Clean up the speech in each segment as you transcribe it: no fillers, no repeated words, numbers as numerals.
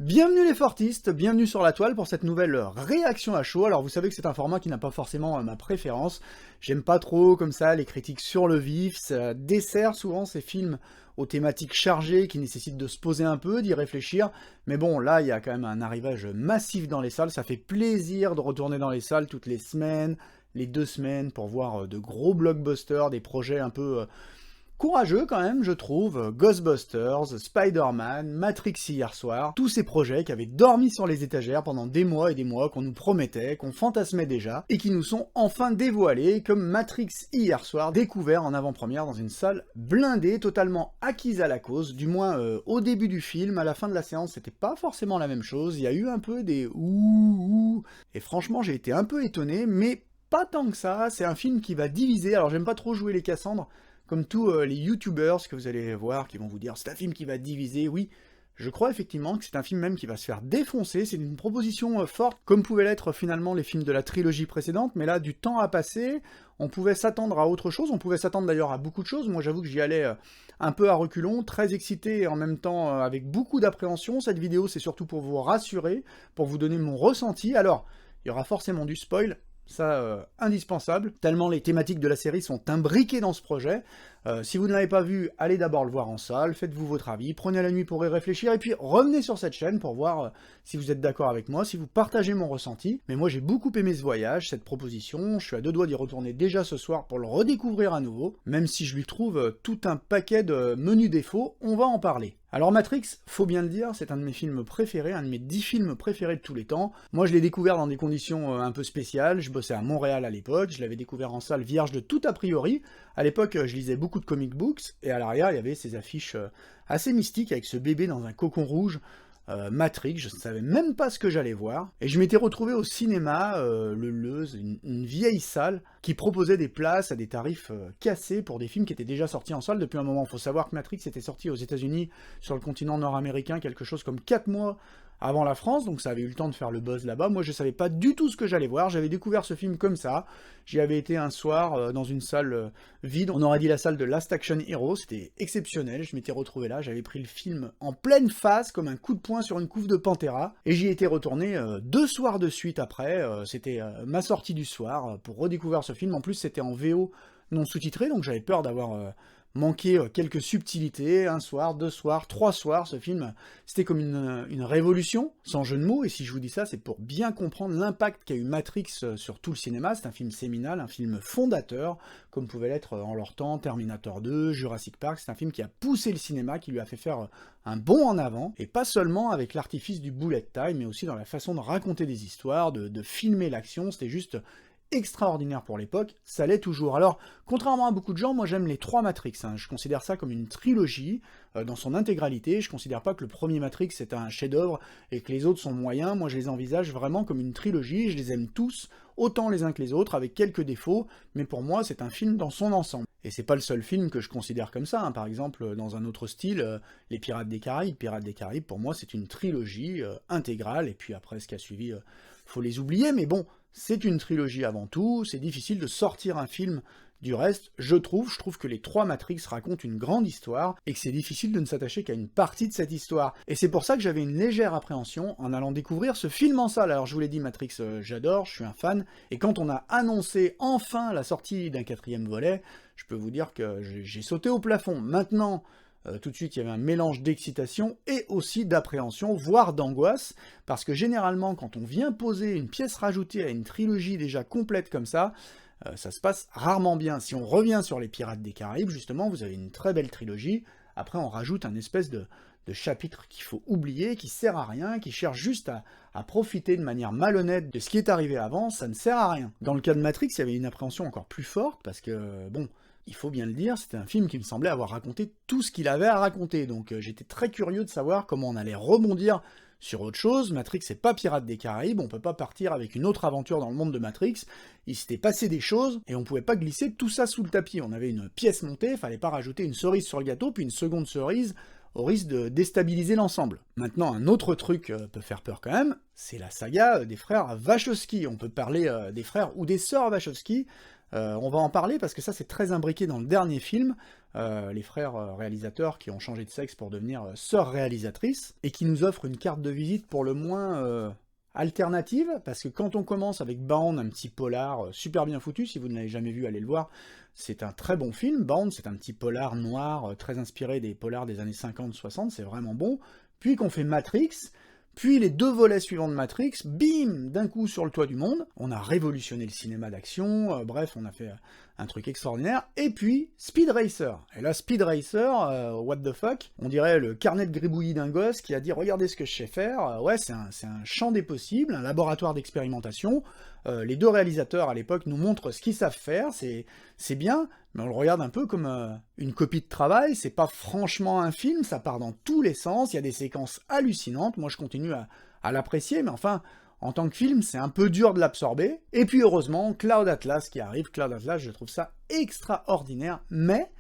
Bienvenue les Fortistes, bienvenue sur la toile pour cette nouvelle réaction à chaud. Alors vous savez que c'est un format qui n'a pas forcément ma préférence. J'aime pas trop comme ça les critiques sur le vif, ça dessert souvent ces films aux thématiques chargées qui nécessitent de se poser un peu, d'y réfléchir. Mais bon, là il y a quand même un arrivage massif dans les salles, ça fait plaisir de retourner dans les salles toutes les semaines, les 2 semaines pour voir de gros blockbusters, des projets un peu... courageux quand même, je trouve, Ghostbusters, Spider-Man, Matrix hier soir, tous ces projets qui avaient dormi sur les étagères pendant des mois et des mois, qu'on nous promettait, qu'on fantasmait déjà, et qui nous sont enfin dévoilés, comme Matrix hier soir, découvert en avant-première dans une salle blindée, totalement acquise à la cause, du moins au début du film, à la fin de la séance c'était pas forcément la même chose, il y a eu un peu des ouh, et franchement j'ai été un peu étonné, mais pas tant que ça, c'est un film qui va diviser, alors j'aime pas trop jouer les Cassandres, comme tous les youtubeurs que vous allez voir, qui vont vous dire c'est un film qui va diviser, oui, je crois effectivement que c'est un film même qui va se faire défoncer, c'est une proposition forte, comme pouvaient l'être finalement les films de la trilogie précédente, mais là, du temps a passé, on pouvait s'attendre à autre chose, on pouvait s'attendre d'ailleurs à beaucoup de choses, moi j'avoue que j'y allais un peu à reculons, très excité et en même temps avec beaucoup d'appréhension. Cette vidéo c'est surtout pour vous rassurer, pour vous donner mon ressenti. Alors, il y aura forcément du spoil, ça indispensable, tellement les thématiques de la série sont imbriquées dans ce projet. Si vous ne l'avez pas vu, allez d'abord le voir en salle, faites-vous votre avis, prenez la nuit pour y réfléchir, et puis revenez sur cette chaîne pour voir si vous êtes d'accord avec moi, si vous partagez mon ressenti. Mais moi j'ai beaucoup aimé ce voyage, cette proposition, je suis à 2 doigts d'y retourner déjà ce soir pour le redécouvrir à nouveau, même si je lui trouve tout un paquet de menus défauts, on va en parler. Alors Matrix, faut bien le dire, c'est un de mes films préférés, un de mes 10 films préférés de tous les temps. Moi je l'ai découvert dans des conditions un peu spéciales, je bossais à Montréal à l'époque, je l'avais découvert en salle vierge de tout a priori. À l'époque je lisais beaucoup de comic books, et à l'arrière il y avait ces affiches assez mystiques avec ce bébé dans un cocon rouge, Matrix, je ne savais même pas ce que j'allais voir, et je m'étais retrouvé au cinéma, le Leuze, une vieille salle, qui proposait des places à des tarifs cassés pour des films qui étaient déjà sortis en salle depuis un moment. Il faut savoir que Matrix était sorti aux États-Unis sur le continent nord-américain quelque chose comme 4 mois avant la France, donc ça avait eu le temps de faire le buzz là-bas. Moi je savais pas du tout ce que j'allais voir, j'avais découvert ce film comme ça, j'y avais été un soir dans une salle vide, on aurait dit la salle de Last Action Hero, c'était exceptionnel, je m'étais retrouvé là, j'avais pris le film en pleine face, comme un coup de poing sur une couve de Pantera, et j'y étais retourné 2 soirs de suite après, c'était ma sortie du soir, pour redécouvrir ce film. En plus c'était en VO non sous-titré, donc j'avais peur d'avoir... manquer quelques subtilités, 1 soir, 2 soirs, 3 soirs, ce film, c'était comme une révolution, sans jeu de mots, et si je vous dis ça, c'est pour bien comprendre l'impact qu'a eu Matrix sur tout le cinéma. C'est un film séminal, un film fondateur, comme pouvait l'être en leur temps Terminator 2, Jurassic Park. C'est un film qui a poussé le cinéma, qui lui a fait faire un bond en avant, et pas seulement avec l'artifice du bullet time, mais aussi dans la façon de raconter des histoires, de filmer l'action. C'était juste extraordinaire pour l'époque, ça l'est toujours. Alors, contrairement à beaucoup de gens, moi j'aime les 3 Matrix, hein. Je considère ça comme une trilogie dans son intégralité, je considère pas que le premier Matrix est un chef-d'œuvre et que les autres sont moyens, moi je les envisage vraiment comme une trilogie, je les aime tous, autant les uns que les autres, avec quelques défauts, mais pour moi c'est un film dans son ensemble. Et c'est pas le seul film que je considère comme ça, hein. Par exemple, dans un autre style, les Pirates des Caraïbes. Pirates des Caraïbes, pour moi c'est une trilogie intégrale, et puis après ce qui a suivi, faut les oublier, mais bon, c'est une trilogie avant tout, c'est difficile de sortir un film du reste, je trouve que les 3 Matrix racontent une grande histoire, et que c'est difficile de ne s'attacher qu'à une partie de cette histoire. Et c'est pour ça que j'avais une légère appréhension en allant découvrir ce film en salle. Alors je vous l'ai dit, Matrix, j'adore, je suis un fan, et quand on a annoncé enfin la sortie d'un 4e volet, je peux vous dire que j'ai sauté au plafond. Maintenant, tout de suite, il y avait un mélange d'excitation et aussi d'appréhension, voire d'angoisse, parce que généralement, quand on vient poser une pièce rajoutée à une trilogie déjà complète comme ça se passe rarement bien. Si on revient sur les Pirates des Caraïbes, justement, vous avez une très belle trilogie, après on rajoute un espèce de chapitre qu'il faut oublier, qui sert à rien, qui cherche juste à profiter de manière malhonnête de ce qui est arrivé avant, ça ne sert à rien. Dans le cas de Matrix, il y avait une appréhension encore plus forte, parce que, bon, il faut bien le dire, c'était un film qui me semblait avoir raconté tout ce qu'il avait à raconter, donc j'étais très curieux de savoir comment on allait rebondir sur autre chose. Matrix c'est pas Pirates des Caraïbes, on peut pas partir avec une autre aventure dans le monde de Matrix, il s'était passé des choses, et on pouvait pas glisser tout ça sous le tapis, on avait une pièce montée, fallait pas rajouter une cerise sur le gâteau, puis une seconde cerise, au risque de déstabiliser l'ensemble. Maintenant, un autre truc peut faire peur quand même, c'est la saga des frères Wachowski. On peut parler des frères ou des sœurs Wachowski, on va en parler parce que ça c'est très imbriqué dans le dernier film. les frères réalisateurs qui ont changé de sexe pour devenir sœurs réalisatrices, et qui nous offrent une carte de visite pour le moins alternative, parce que quand on commence avec Bound, un petit polar super bien foutu, si vous ne l'avez jamais vu, allez le voir, c'est un très bon film. Bound, c'est un petit polar noir, très inspiré des polars des années 50-60, c'est vraiment bon. Puis qu'on fait Matrix, puis les 2 volets suivants de Matrix, bim, d'un coup sur le toit du monde, on a révolutionné le cinéma d'action, bref, on a fait un truc extraordinaire, et puis Speed Racer. Et là, Speed Racer, what the fuck, on dirait le carnet de gribouillis d'un gosse qui a dit « Regardez ce que je sais faire », ouais, c'est un champ des possibles, un laboratoire d'expérimentation, les 2 réalisateurs à l'époque nous montrent ce qu'ils savent faire, c'est bien, mais on le regarde un peu comme une copie de travail, c'est pas franchement un film, ça part dans tous les sens, il y a des séquences hallucinantes, moi je continue à l'apprécier, mais enfin, en tant que film, c'est un peu dur de l'absorber. Et puis heureusement, Cloud Atlas qui arrive, Cloud Atlas, je trouve ça extraordinaire, mais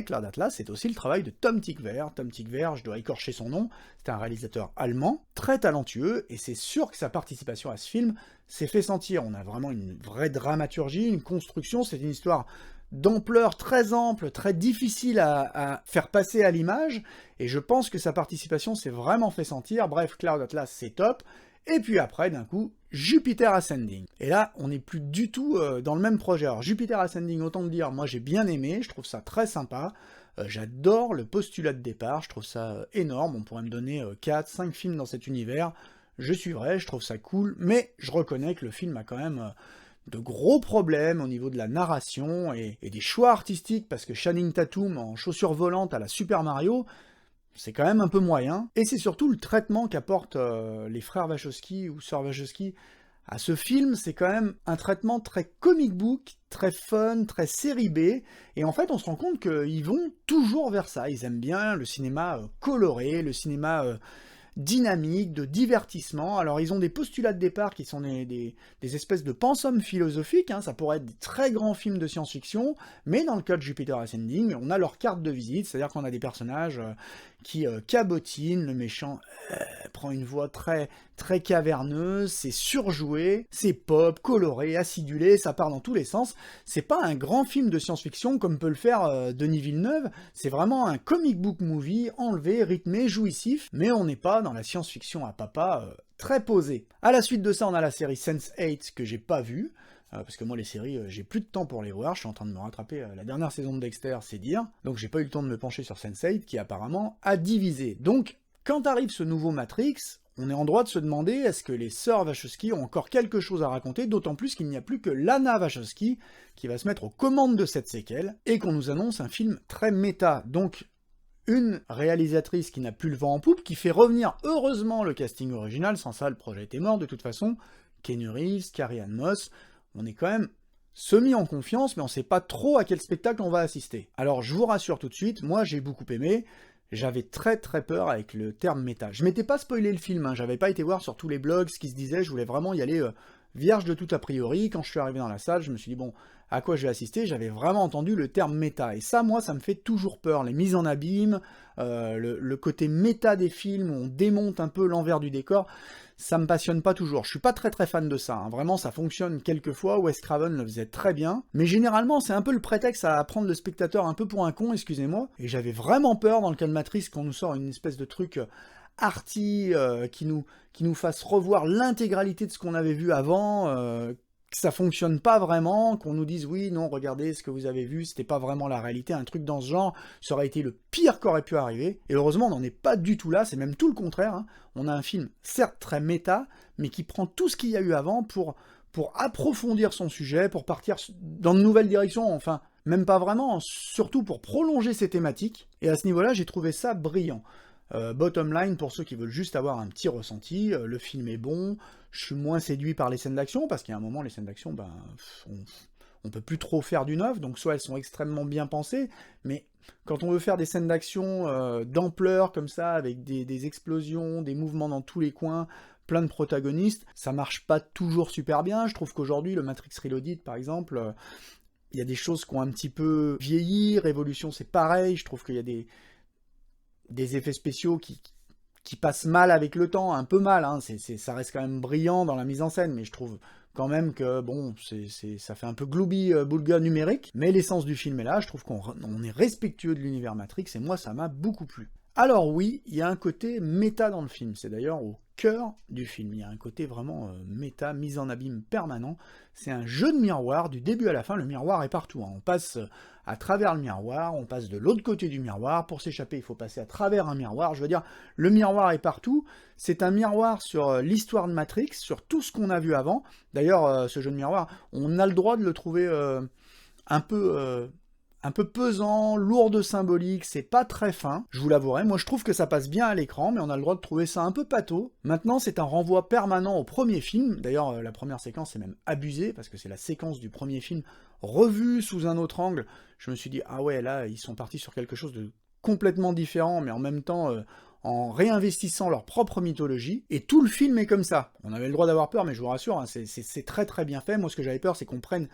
Cloud Atlas, c'est aussi le travail de Tom Tykwer. Tom Tykwer, je dois écorcher son nom, c'est un réalisateur allemand, très talentueux, et c'est sûr que sa participation à ce film s'est fait sentir. On a vraiment une vraie dramaturgie, une construction, c'est une histoire d'ampleur très ample, très difficile à faire passer à l'image, et je pense que sa participation s'est vraiment fait sentir. Bref, Cloud Atlas, c'est top. Et puis après, d'un coup, Jupiter Ascending. Et là, on n'est plus du tout dans le même projet. Alors, Jupiter Ascending, autant le dire, moi j'ai bien aimé, je trouve ça très sympa. J'adore le postulat de départ, je trouve ça énorme. On pourrait me donner 4, 5 films dans cet univers. Je suivrai, je trouve ça cool, mais je reconnais que le film a quand même de gros problèmes au niveau de la narration et des choix artistiques, parce que Channing Tatum en chaussures volantes à la Super Mario, c'est quand même un peu moyen, et c'est surtout le traitement qu'apportent les frères Wachowski ou sœurs Wachowski à ce film, c'est quand même un traitement très comic book, très fun, très série B, et en fait on se rend compte qu'ils vont toujours vers ça, ils aiment bien le cinéma coloré, le cinéma dynamique, de divertissement. Alors ils ont des postulats de départ qui sont des espèces de pensums philosophiques, hein. Ça pourrait être des très grands films de science-fiction, mais dans le cas de Jupiter Ascending, on a leur carte de visite, c'est-à-dire qu'on a des personnages qui cabotinent, le méchant prend une voix très, très caverneuse, c'est surjoué, c'est pop, coloré, acidulé, ça part dans tous les sens. C'est pas un grand film de science-fiction comme peut le faire Denis Villeneuve, c'est vraiment un comic book movie enlevé, rythmé, jouissif, mais on n'est pas dans la science-fiction à papa très posée. À la suite de ça, on a la série Sense8 que j'ai pas vue, parce que moi les séries, j'ai plus de temps pour les voir, je suis en train de me rattraper la dernière saison de Dexter, c'est dire, donc j'ai pas eu le temps de me pencher sur Sense8, qui apparemment a divisé. Donc, quand arrive ce nouveau Matrix, on est en droit de se demander est-ce que les sœurs Wachowski ont encore quelque chose à raconter, d'autant plus qu'il n'y a plus que Lana Wachowski qui va se mettre aux commandes de cette séquelle, et qu'on nous annonce un film très méta, donc une réalisatrice qui n'a plus le vent en poupe, qui fait revenir heureusement le casting original, sans ça le projet était mort de toute façon, Keanu Reeves, Carrie-Anne Moss, on est quand même semi en confiance, mais on sait pas trop à quel spectacle on va assister. Alors je vous rassure tout de suite, moi j'ai beaucoup aimé, j'avais très très peur avec le terme méta. Je m'étais pas spoilé le film, hein, j'avais pas été voir sur tous les blogs ce qui se disait, je voulais vraiment y aller vierge de tout a priori. Quand je suis arrivé dans la salle, je me suis dit bon, à quoi je vais assister? J'avais vraiment entendu le terme méta, et ça, moi, ça me fait toujours peur. Les mises en abîme, le côté méta des films, où on démonte un peu l'envers du décor, ça me passionne pas toujours. Je suis pas très très fan de ça, hein. Vraiment, ça fonctionne quelques fois, Wes Craven le faisait très bien, mais généralement, c'est un peu le prétexte à prendre le spectateur un peu pour un con, excusez-moi, et j'avais vraiment peur, dans le cas de Matrix, qu'on nous sort une espèce de truc arty, qui nous fasse revoir l'intégralité de ce qu'on avait vu avant, que ça fonctionne pas vraiment, qu'on nous dise oui, non, regardez ce que vous avez vu, c'était pas vraiment la réalité, un truc dans ce genre, ça aurait été le pire qu'aurait pu arriver, et heureusement on n'en est pas du tout là, c'est même tout le contraire, hein. On a un film certes très méta, mais qui prend tout ce qu'il y a eu avant pour approfondir son sujet, pour partir dans de nouvelles directions, enfin, même pas vraiment, surtout pour prolonger ses thématiques, et à ce niveau-là, j'ai trouvé ça brillant. Bottom line, pour ceux qui veulent juste avoir un petit ressenti, le film est bon, je suis moins séduit par les scènes d'action, parce qu'il y a un moment, les scènes d'action, ben, on peut plus trop faire du neuf, donc soit elles sont extrêmement bien pensées, mais quand on veut faire des scènes d'action d'ampleur, comme ça, avec des explosions, des mouvements dans tous les coins, plein de protagonistes, ça marche pas toujours super bien. Je trouve qu'aujourd'hui, le Matrix Reloaded, par exemple, il y a des choses qui ont un petit peu vieilli, Révolution c'est pareil, je trouve qu'il y a des effets spéciaux qui qui passe mal avec le temps, un peu mal, hein. Ça reste quand même brillant dans la mise en scène, mais je trouve quand même que, bon, ça fait un peu Glooby-Boulga numérique, mais l'essence du film est là, je trouve qu'on est respectueux de l'univers Matrix, et moi, ça m'a beaucoup plu. Alors oui, il y a un côté méta dans le film, c'est d'ailleurs au cœur du film, il y a un côté vraiment méta, mise en abîme permanent, c'est un jeu de miroir, du début à la fin, le miroir est partout, hein. On passe à travers le miroir, on passe de l'autre côté du miroir, pour s'échapper il faut passer à travers un miroir, je veux dire, le miroir est partout, c'est un miroir sur l'histoire de Matrix, sur tout ce qu'on a vu avant, d'ailleurs ce jeu de miroir, on a le droit de le trouver un peu pesant, lourd de symbolique, c'est pas très fin, je vous l'avouerai. Moi je trouve que ça passe bien à l'écran, mais on a le droit de trouver ça un peu pâteau. Maintenant c'est un renvoi permanent au premier film, d'ailleurs la première séquence est même abusée, parce que c'est la séquence du premier film revue sous un autre angle. Je me suis dit, ah ouais, là ils sont partis sur quelque chose de complètement différent, mais en même temps en réinvestissant leur propre mythologie, et tout le film est comme ça. On avait le droit d'avoir peur, mais je vous rassure, hein, c'est très très bien fait. Moi ce que j'avais peur, c'est qu'on prenne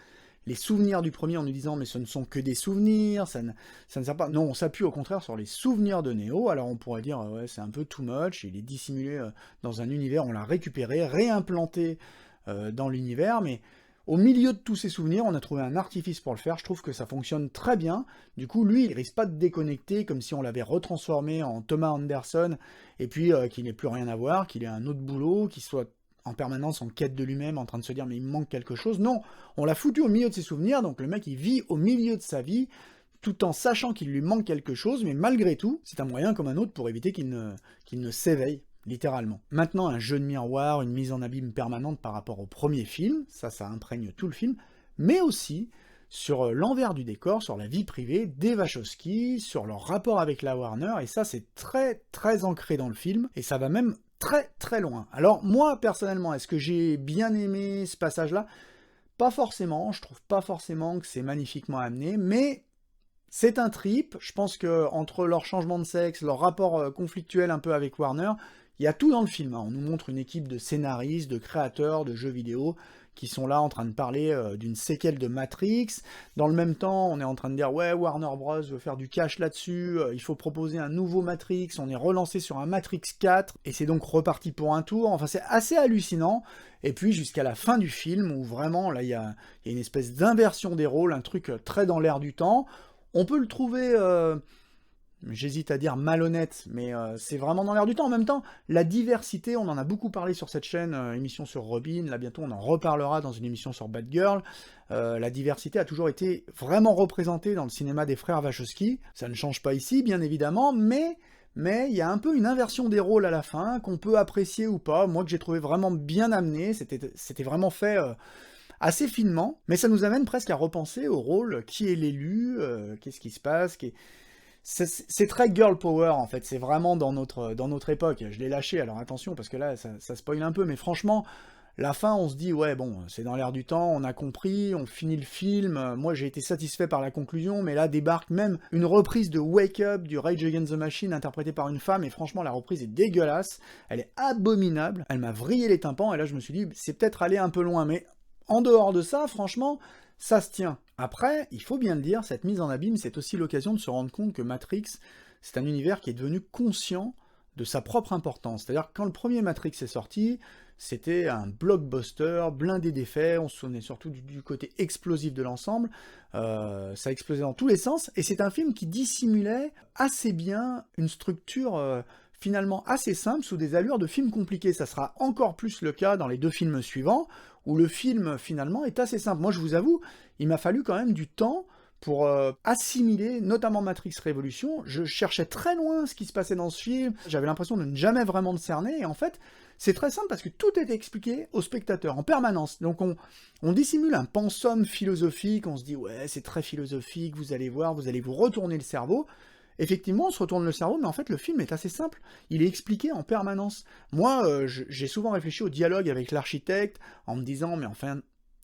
les souvenirs du premier en nous disant mais ce ne sont que des souvenirs, ça ne sert pas. Non, on s'appuie au contraire sur les souvenirs de Neo, alors on pourrait dire ouais c'est un peu too much, il est dissimulé dans un univers, on l'a récupéré, réimplanté dans l'univers, mais au milieu de tous ces souvenirs, on a trouvé un artifice pour le faire, je trouve que ça fonctionne très bien, du coup lui il risque pas de déconnecter comme si on l'avait retransformé en Thomas Anderson, et puis qu'il n'ait plus rien à voir, qu'il ait un autre boulot, qu'il soit en permanence en quête de lui-même, en train de se dire mais il me manque quelque chose. Non, on l'a foutu au milieu de ses souvenirs, donc le mec il vit au milieu de sa vie, tout en sachant qu'il lui manque quelque chose, mais malgré tout, c'est un moyen comme un autre pour éviter qu'il ne s'éveille, littéralement. Maintenant, un jeu de miroir, une mise en abîme permanente par rapport au premier film, ça imprègne tout le film, mais aussi sur l'envers du décor, sur la vie privée des Wachowski, sur leur rapport avec la Warner, et ça c'est très très ancré dans le film, et ça va même très très loin. Alors moi personnellement, est-ce que j'ai bien aimé ce passage-là? Pas forcément, je trouve pas forcément que c'est magnifiquement amené, mais c'est un trip. Je pense que entre leur changement de sexe, leur rapport conflictuel un peu avec Warner, il y a tout dans le film, hein. On nous montre une équipe de scénaristes, de créateurs de jeux vidéo qui sont là en train de parler d'une séquelle de Matrix. Dans le même temps, on est en train de dire « Ouais, Warner Bros. Veut faire du cash là-dessus, il faut proposer un nouveau Matrix, on est relancé sur un Matrix 4, et c'est donc reparti pour un tour. » Enfin, c'est assez hallucinant. Et puis, jusqu'à la fin du film, où vraiment, là, il y a une espèce d'inversion des rôles, un truc très dans l'air du temps. On peut le trouver... j'hésite à dire malhonnête, mais c'est vraiment dans l'air du temps. En même temps, la diversité, on en a beaucoup parlé sur cette chaîne, émission sur Robin, là bientôt on en reparlera dans une émission sur Batgirl. La diversité a toujours été vraiment représentée dans le cinéma des frères Wachowski. Ça ne change pas ici, bien évidemment, mais il y a un peu une inversion des rôles à la fin, qu'on peut apprécier ou pas. Moi, que j'ai trouvé vraiment bien amené, c'était vraiment fait... assez finement, mais ça nous amène presque à repenser au rôle, qui est l'élu, qu'est-ce qui se passe, c'est très girl power en fait, c'est vraiment dans notre époque. Je l'ai lâché, alors attention, parce que là, ça spoil un peu, mais franchement, la fin, on se dit, ouais, bon, c'est dans l'air du temps, on a compris, on finit le film, moi j'ai été satisfait par la conclusion, mais là débarque même une reprise de Wake Up, du Rage Against the Machine, interprétée par une femme, et franchement, la reprise est dégueulasse, elle est abominable, elle m'a vrillé les tympans, et là je me suis dit, c'est peut-être aller un peu loin, mais en dehors de ça, franchement, ça se tient. Après, il faut bien le dire, cette mise en abîme, c'est aussi l'occasion de se rendre compte que Matrix, c'est un univers qui est devenu conscient de sa propre importance. C'est-à-dire que quand le premier Matrix est sorti, c'était un blockbuster, blindé d'effets, on se souvenait surtout du côté explosif de l'ensemble, ça explosait dans tous les sens, et c'est un film qui dissimulait assez bien une structure finalement assez simple, sous des allures de films compliqués. Ça sera encore plus le cas dans les 2 films suivants, où le film, finalement, est assez simple. Moi, je vous avoue, il m'a fallu quand même du temps pour assimiler, notamment Matrix Révolution. Je cherchais très loin ce qui se passait dans ce film, j'avais l'impression de ne jamais vraiment le cerner, et en fait, c'est très simple parce que tout est expliqué au spectateur, en permanence. Donc on dissimule un pensum philosophique, on se dit « Ouais, c'est très philosophique, vous allez voir, vous allez vous retourner le cerveau », effectivement, on se retourne le cerveau, mais en fait, le film est assez simple. Il est expliqué en permanence. Moi, j'ai souvent réfléchi au dialogue avec l'architecte, en me disant, mais enfin,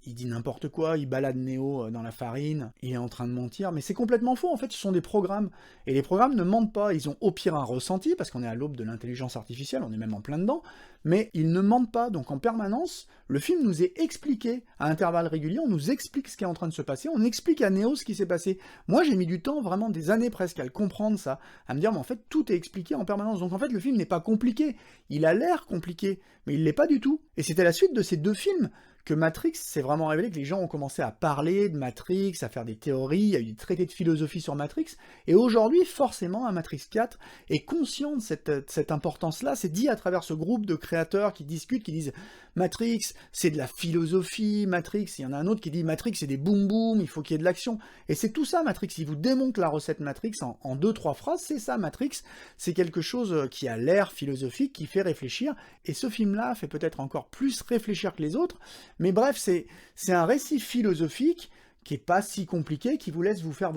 il dit n'importe quoi, il balade Neo dans la farine, il est en train de mentir, mais c'est complètement faux, en fait, ce sont des programmes. Et les programmes ne mentent pas, ils ont au pire un ressenti, parce qu'on est à l'aube de l'intelligence artificielle, on est même en plein dedans, mais ils ne mentent pas, donc en permanence, le film nous est expliqué à intervalles réguliers, on nous explique ce qui est en train de se passer, on explique à Neo ce qui s'est passé. Moi, j'ai mis du temps, vraiment des années presque, à le comprendre ça, à me dire, mais en fait, tout est expliqué en permanence, donc en fait, le film n'est pas compliqué, il a l'air compliqué, mais il l'est pas du tout. Et c'était la suite de ces deux films que Matrix s'est vraiment révélé, que les gens ont commencé à parler de Matrix, à faire des théories, il y a eu des traités de philosophie sur Matrix, et aujourd'hui, forcément, un Matrix 4 est conscient de cette importance-là, c'est dit à travers ce groupe de créateurs qui discutent, qui disent Matrix, c'est de la philosophie, Matrix, il y en a un autre qui dit Matrix, c'est des boum boum, il faut qu'il y ait de l'action, et c'est tout ça Matrix, il vous démontre la recette Matrix en 2-3 phrases, c'est ça Matrix, c'est quelque chose qui a l'air philosophique, qui fait réfléchir, et ce film-là fait peut-être encore plus réfléchir que les autres, mais bref, c'est un récit philosophique qui est pas si compliqué, qui vous laisse vous faire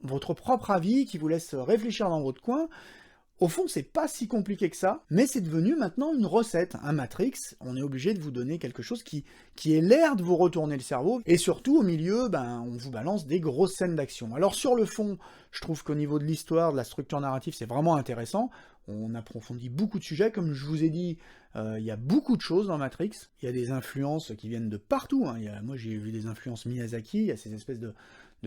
votre propre avis, qui vous laisse réfléchir dans votre coin. Au fond, c'est pas si compliqué que ça, mais c'est devenu maintenant une recette. Un Matrix, on est obligé de vous donner quelque chose qui ait l'air de vous retourner le cerveau, et surtout, au milieu, on vous balance des grosses scènes d'action. Alors sur le fond, je trouve qu'au niveau de l'histoire, de la structure narrative, c'est vraiment intéressant. On approfondit beaucoup de sujets, comme je vous ai dit, il y a beaucoup de choses dans Matrix, il y a des influences qui viennent de partout, hein. Moi j'ai vu des influences Miyazaki, il y a ces espèces de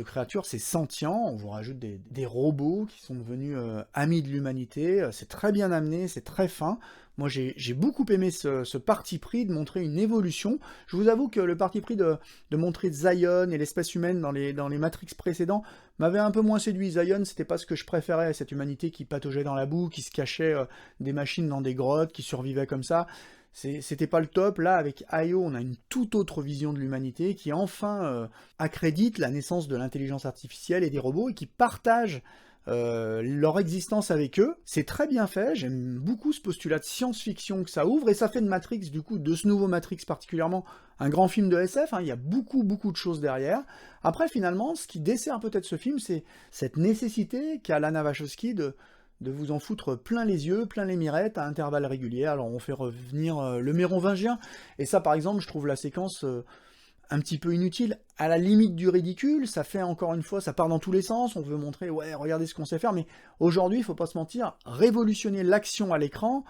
créatures, c'est sentient, on vous rajoute des robots qui sont devenus amis de l'humanité, c'est très bien amené, c'est très fin. Moi j'ai beaucoup aimé ce parti pris de montrer une évolution. Je vous avoue que le parti pris de montrer Zion et l'espèce humaine dans les Matrix précédents m'avait un peu moins séduit. Zion, c'était pas ce que je préférais, cette humanité qui pataugeait dans la boue, qui se cachait des machines dans des grottes, qui survivait comme ça. C'était pas le top. Là, avec IO, on a une toute autre vision de l'humanité qui enfin accrédite la naissance de l'intelligence artificielle et des robots et qui partagent leur existence avec eux. C'est très bien fait, j'aime beaucoup ce postulat de science-fiction que ça ouvre, et ça fait de Matrix, du coup, de ce nouveau Matrix particulièrement, un grand film de SF, hein, il y a beaucoup de choses derrière. Après, finalement, ce qui dessert peut-être ce film, c'est cette nécessité qu'a Lana Wachowski de vous en foutre plein les yeux, plein les mirettes, à intervalles réguliers. Alors on fait revenir le mérovingien, et ça par exemple, je trouve la séquence un petit peu inutile, à la limite du ridicule, ça fait encore une fois, ça part dans tous les sens, on veut montrer, ouais, regardez ce qu'on sait faire, mais aujourd'hui, il faut pas se mentir, révolutionner l'action à l'écran,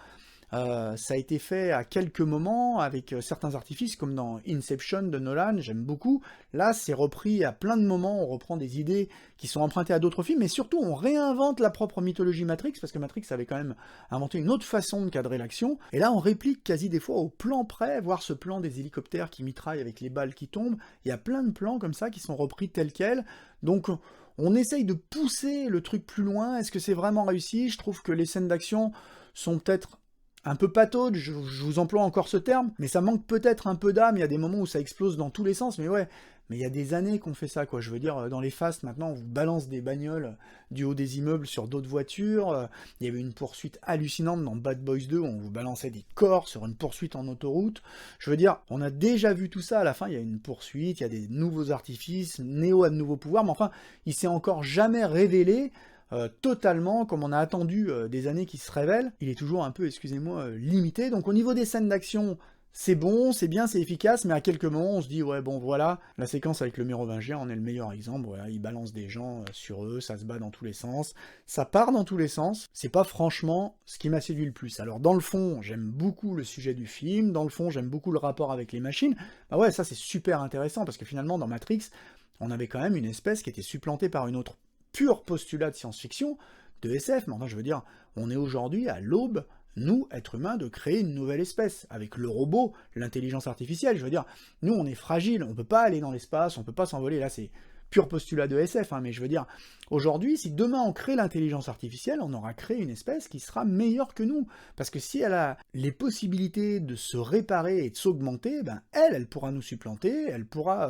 ça a été fait à quelques moments avec certains artifices, comme dans Inception de Nolan, j'aime beaucoup. Là, c'est repris à plein de moments, on reprend des idées qui sont empruntées à d'autres films, mais surtout, on réinvente la propre mythologie Matrix, parce que Matrix avait quand même inventé une autre façon de cadrer l'action, et là, on réplique quasi des fois au plan près, voir ce plan des hélicoptères qui mitraillent avec les balles qui tombent, il y a plein de plans comme ça qui sont repris tels quels, donc on essaye de pousser le truc plus loin. Est-ce que c'est vraiment réussi? Je trouve que les scènes d'action sont peut-être un peu pataude, je vous emploie encore ce terme, mais ça manque peut-être un peu d'âme, il y a des moments où ça explose dans tous les sens, mais ouais, mais il y a des années qu'on fait ça, quoi. Je veux dire, dans les Fast, maintenant, on vous balance des bagnoles du haut des immeubles sur d'autres voitures, il y avait une poursuite hallucinante dans Bad Boys 2, où on vous balançait des corps sur une poursuite en autoroute. Je veux dire, on a déjà vu tout ça, à la fin, il y a une poursuite, il y a des nouveaux artifices, Neo a de nouveaux pouvoirs, mais enfin, il s'est encore jamais révélé totalement, comme on a attendu des années qui se révèlent. Il est toujours un peu, excusez-moi, limité. Donc au niveau des scènes d'action, c'est bon, c'est bien, c'est efficace, mais à quelques moments, on se dit, ouais, bon, voilà, la séquence avec le mérovingien en est le meilleur exemple. Voilà, il balance des gens sur eux, ça se bat dans tous les sens, ça part dans tous les sens. C'est pas franchement ce qui m'a séduit le plus. Alors dans le fond, j'aime beaucoup le sujet du film, dans le fond, j'aime beaucoup le rapport avec les machines. Bah ouais, ça c'est super intéressant, parce que finalement, dans Matrix, on avait quand même une espèce qui était supplantée par une autre pur postulat de science-fiction, de SF, mais enfin je veux dire, on est aujourd'hui à l'aube, nous, êtres humains, de créer une nouvelle espèce, avec le robot, l'intelligence artificielle, je veux dire, nous on est fragile, on peut pas aller dans l'espace, on peut pas s'envoler, là c'est pur postulat de SF, hein, mais je veux dire, aujourd'hui, si demain on crée l'intelligence artificielle, on aura créé une espèce qui sera meilleure que nous, parce que si elle a les possibilités de se réparer et de s'augmenter, ben elle pourra nous supplanter, elle pourra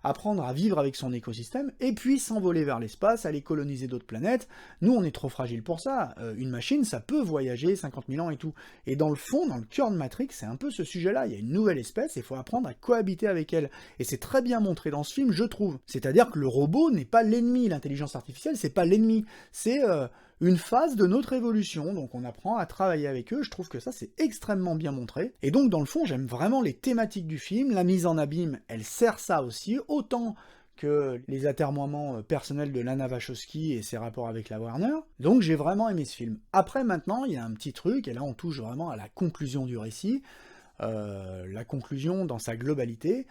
apprendre à vivre avec son écosystème, et puis s'envoler vers l'espace, aller coloniser d'autres planètes. Nous, on est trop fragile pour ça. Une machine, ça peut voyager 50 000 ans et tout. Et dans le fond, dans le cœur de Matrix, c'est un peu ce sujet-là. Il y a une nouvelle espèce, et il faut apprendre à cohabiter avec elle. Et c'est très bien montré dans ce film, je trouve. C'est-à-dire que le robot n'est pas l'ennemi, l'intelligence artificielle, c'est pas l'ennemi. C'est une phase de notre évolution, donc on apprend à travailler avec eux, je trouve que ça c'est extrêmement bien montré, et donc dans le fond j'aime vraiment les thématiques du film, la mise en abîme elle sert ça aussi, autant que les atermoiements personnels de Lana Wachowski et ses rapports avec la Warner, donc j'ai vraiment aimé ce film. Après maintenant il y a un petit truc, et là on touche vraiment à la conclusion du récit, la conclusion dans sa globalité,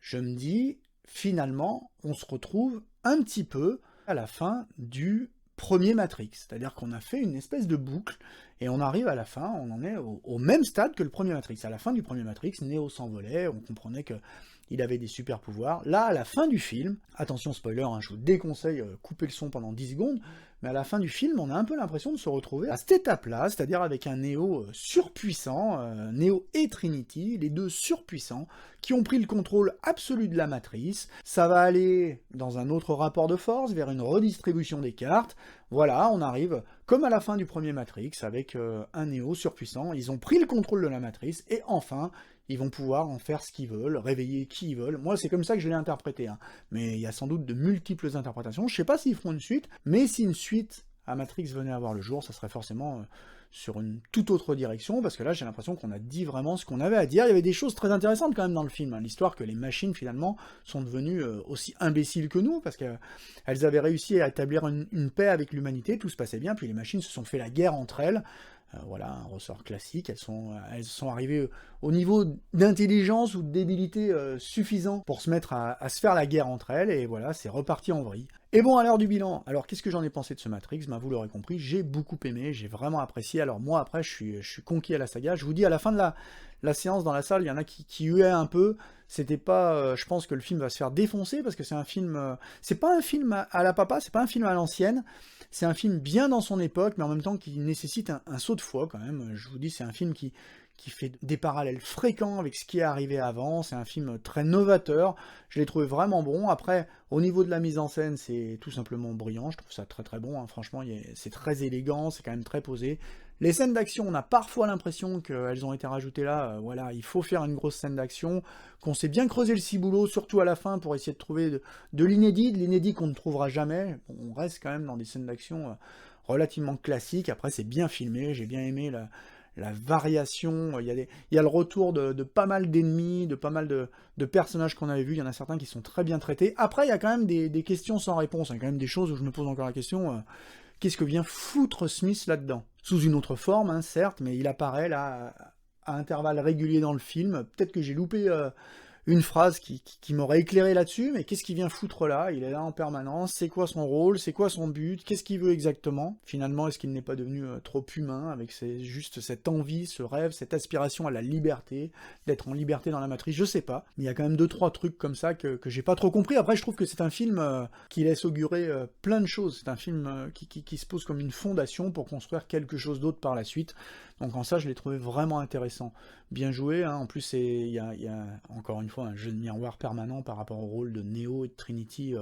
je me dis, finalement, on se retrouve un petit peu à la fin du premier Matrix. C'est-à-dire qu'on a fait une espèce de boucle, et on arrive à la fin, on en est au même stade que le premier Matrix. À la fin du premier Matrix, Neo s'envolait, on comprenait qu'il avait des super pouvoirs. Là, à la fin du film, attention spoiler, hein, je vous déconseille, couper le son pendant 10 secondes, mais à la fin du film, on a un peu l'impression de se retrouver à cette étape-là, c'est-à-dire avec un Neo surpuissant, Neo et Trinity, les deux surpuissants, qui ont pris le contrôle absolu de la matrice. Ça va aller dans un autre rapport de force, vers une redistribution des cartes. Voilà, on arrive comme à la fin du premier Matrix, avec un Neo surpuissant. Ils ont pris le contrôle de la matrice, et enfin, ils vont pouvoir en faire ce qu'ils veulent, réveiller qui ils veulent. Moi, c'est comme ça que je l'ai interprété, hein. Mais il y a sans doute de multiples interprétations. Je sais pas s'ils feront une suite, mais si une suite à Matrix venait à voir le jour, ça serait forcément sur une toute autre direction, parce que là, j'ai l'impression qu'on a dit vraiment ce qu'on avait à dire. Il y avait des choses très intéressantes quand même dans le film, hein. L'histoire que les machines, finalement, sont devenues aussi imbéciles que nous, parce qu'elles avaient réussi à établir une paix avec l'humanité, tout se passait bien, puis les machines se sont fait la guerre entre elles. Voilà, un ressort classique, elles sont arrivées au niveau d'intelligence ou de débilité suffisant pour se mettre à se faire la guerre entre elles, et voilà, c'est reparti en vrille. Et bon, à l'heure du bilan, alors qu'est-ce que j'en ai pensé de ce Matrix? Ben, vous l'aurez compris, j'ai beaucoup aimé, j'ai vraiment apprécié. Alors moi, après, je suis conquis à la saga. Je vous dis, à la fin de la séance dans la salle, il y en a qui huaient un peu. C'était pas... je pense que le film va se faire défoncer, parce que c'est un film... c'est pas un film à la papa, c'est pas un film à l'ancienne. C'est un film bien dans son époque, mais en même temps qui nécessite un saut de foi quand même. Je vous dis, c'est un film qui fait des parallèles fréquents avec ce qui est arrivé avant. C'est un film très novateur. Je l'ai trouvé vraiment bon. Après, au niveau de la mise en scène, c'est tout simplement brillant. Je trouve ça très très bon, hein. Franchement, c'est très élégant, c'est quand même très posé. Les scènes d'action, on a parfois l'impression qu'elles ont été rajoutées là. Voilà, il faut faire une grosse scène d'action, qu'on s'est bien creusé le ciboulot, surtout à la fin, pour essayer de trouver de l'inédit qu'on ne trouvera jamais. Bon, on reste quand même dans des scènes d'action relativement classiques. Après, c'est bien filmé, j'ai bien aimé la variation. Il y a le retour de pas mal d'ennemis, de pas mal de personnages qu'on avait vus. Il y en a certains qui sont très bien traités. Après, il y a quand même des questions sans réponse. Il y a quand même des choses où je me pose encore la question... qu'est-ce que vient foutre Smith là-dedans? Sous une autre forme, hein, certes, mais il apparaît là à intervalles réguliers dans le film. Peut-être que j'ai loupé une phrase qui m'aurait éclairé là-dessus, mais qu'est-ce qu'il vient foutre là? Il est là en permanence, c'est quoi son rôle, c'est quoi son but, qu'est-ce qu'il veut exactement? Finalement, est-ce qu'il n'est pas devenu trop humain, avec juste cette envie, ce rêve, cette aspiration à la liberté, d'être en liberté dans la matrice? Je sais pas, mais il y a quand même 2-3 trucs comme ça que j'ai pas trop compris. Après, je trouve que c'est un film qui laisse augurer plein de choses, c'est un film qui se pose comme une fondation pour construire quelque chose d'autre par la suite. Donc en ça, je l'ai trouvé vraiment intéressant. Bien joué, hein. En plus, il y a encore une fois un jeu de miroir permanent par rapport au rôle de Neo et de Trinity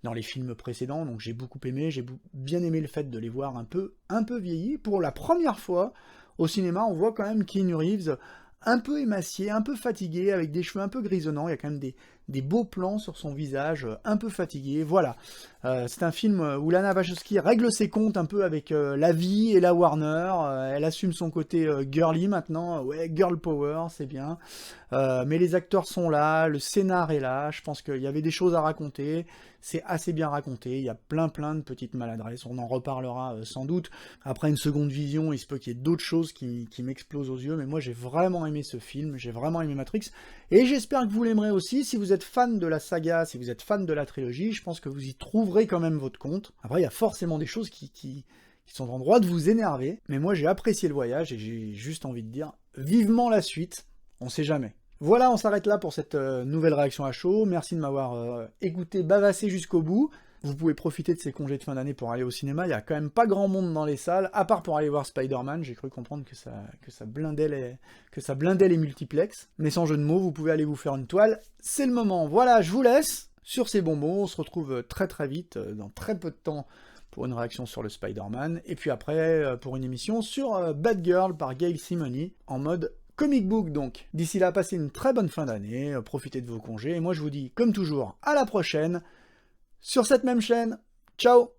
dans les films précédents, donc j'ai beaucoup aimé, j'ai bien aimé le fait de les voir un peu vieillis. Pour la première fois, au cinéma, on voit quand même Keanu Reeves un peu émacié, un peu fatigué, avec des cheveux un peu grisonnants, il y a quand même des beaux plans sur son visage, un peu fatigué, voilà. C'est un film où Lana Wachowski règle ses comptes un peu avec la vie et la Warner, elle assume son côté girly maintenant, ouais, girl power, c'est bien, mais les acteurs sont là, le scénar est là, je pense qu'il y avait des choses à raconter, c'est assez bien raconté, il y a plein de petites maladresses, on en reparlera sans doute. Après une seconde vision, il se peut qu'il y ait d'autres choses qui m'explosent aux yeux, mais moi j'ai vraiment aimé ce film, j'ai vraiment aimé Matrix, et j'espère que vous l'aimerez aussi. Si vous êtes fan de la saga, si vous êtes fan de la trilogie, je pense que vous y trouverez quand même votre compte. Après, il y a forcément des choses qui sont en droit de vous énerver, mais moi j'ai apprécié le voyage, et j'ai juste envie de dire, vivement la suite, on sait jamais. Voilà, on s'arrête là pour cette nouvelle réaction à chaud. Merci de m'avoir écouté bavasser jusqu'au bout. Vous pouvez profiter de ces congés de fin d'année pour aller au cinéma. Il n'y a quand même pas grand monde dans les salles, à part pour aller voir Spider-Man. J'ai cru comprendre que ça blindait les multiplex. Mais sans jeu de mots, vous pouvez aller vous faire une toile. C'est le moment. Voilà, je vous laisse. Sur ces bons mots, on se retrouve très vite, dans très peu de temps, pour une réaction sur le Spider-Man. Et puis après, pour une émission sur Bad Girl par Gail Simony, en mode comic book donc. D'ici là, passez une très bonne fin d'année, profitez de vos congés, et moi je vous dis, comme toujours, à la prochaine, sur cette même chaîne. Ciao!